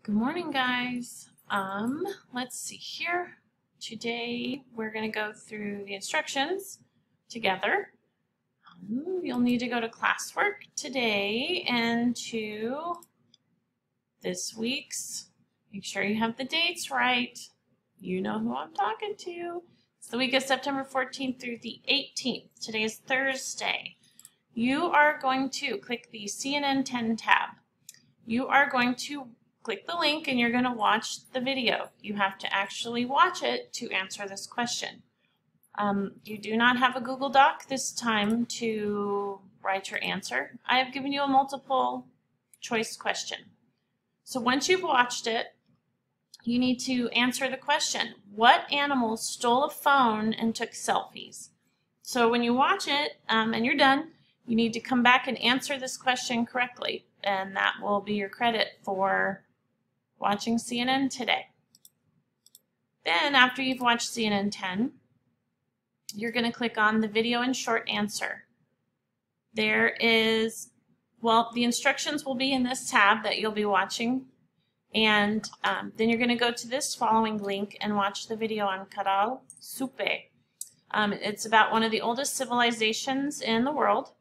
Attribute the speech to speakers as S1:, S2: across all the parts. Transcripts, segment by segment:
S1: Good morning, guys. Let's see here. Today we're going to go through the instructions together. You'll need to go to classwork today and to this week's. Make sure you have the dates right. You know who I'm talking to. It's the week of September 14th through the 18th. Today is Thursday. You are going to click the CNN 10 tab. You are going to click the link and you're going to watch the video. You have to actually watch it to answer this question. You do not have a Google Doc this time to write your answer. I have given you a multiple choice question. So once you've watched it, you need to answer the question. What animal stole a phone and took selfies? So when you watch it and you're done, you need to come back and answer this question correctly, and that will be your credit for watching CNN today. Then after you've watched CNN 10, you're going to click on the video and short answer. There is, well, the instructions will be in this tab that you'll be watching, and then you're going to go to this following link and watch the video on Caral Supe. It's about one of the oldest civilizations in the world.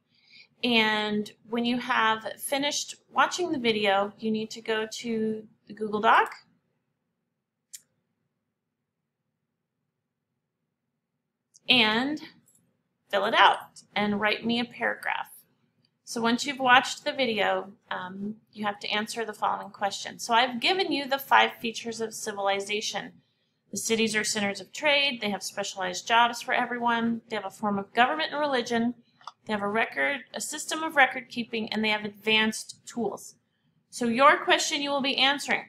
S1: And when you have finished watching the video, you need to go to the Google Doc and fill it out and write me a paragraph. So once you've watched the video, you have to answer the following question. So I've given you the 5 features of civilization. The cities are centers of trade. They have specialized jobs for everyone. They have a form of government and religion. They have a system of record keeping, and they have advanced tools. So your question you will be answering,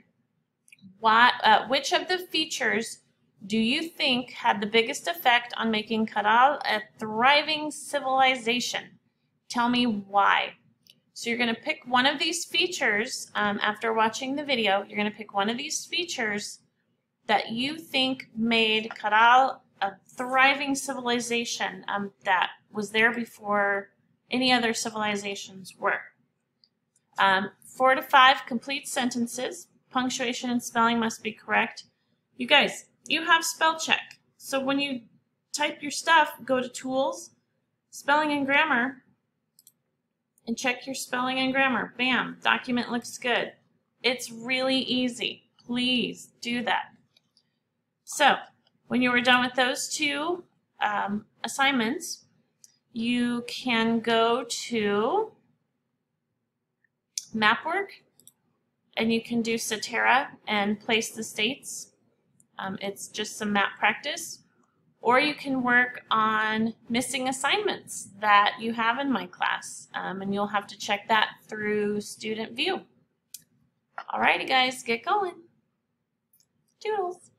S1: which of the features do you think had the biggest effect on making Caral a thriving civilization? Tell me why. So you're going to pick one of these features after watching the video. You're going to pick one of these features that you think made Caral a thriving civilization that was there before any other civilizations were. 4 to 5 complete sentences. Punctuation and spelling must be correct. You guys, you have spell check. So when you type your stuff, go to Tools, Spelling and Grammar, and check your spelling and grammar. Bam, document looks good. It's really easy. Please do that. So when you are done with those 2 assignments, you can go to Mapwork and you can do Cetera and place the states. It's just some map practice. Or you can work on missing assignments that you have in my class, and you'll have to check that through Student View. Alrighty guys, get going. Toodles.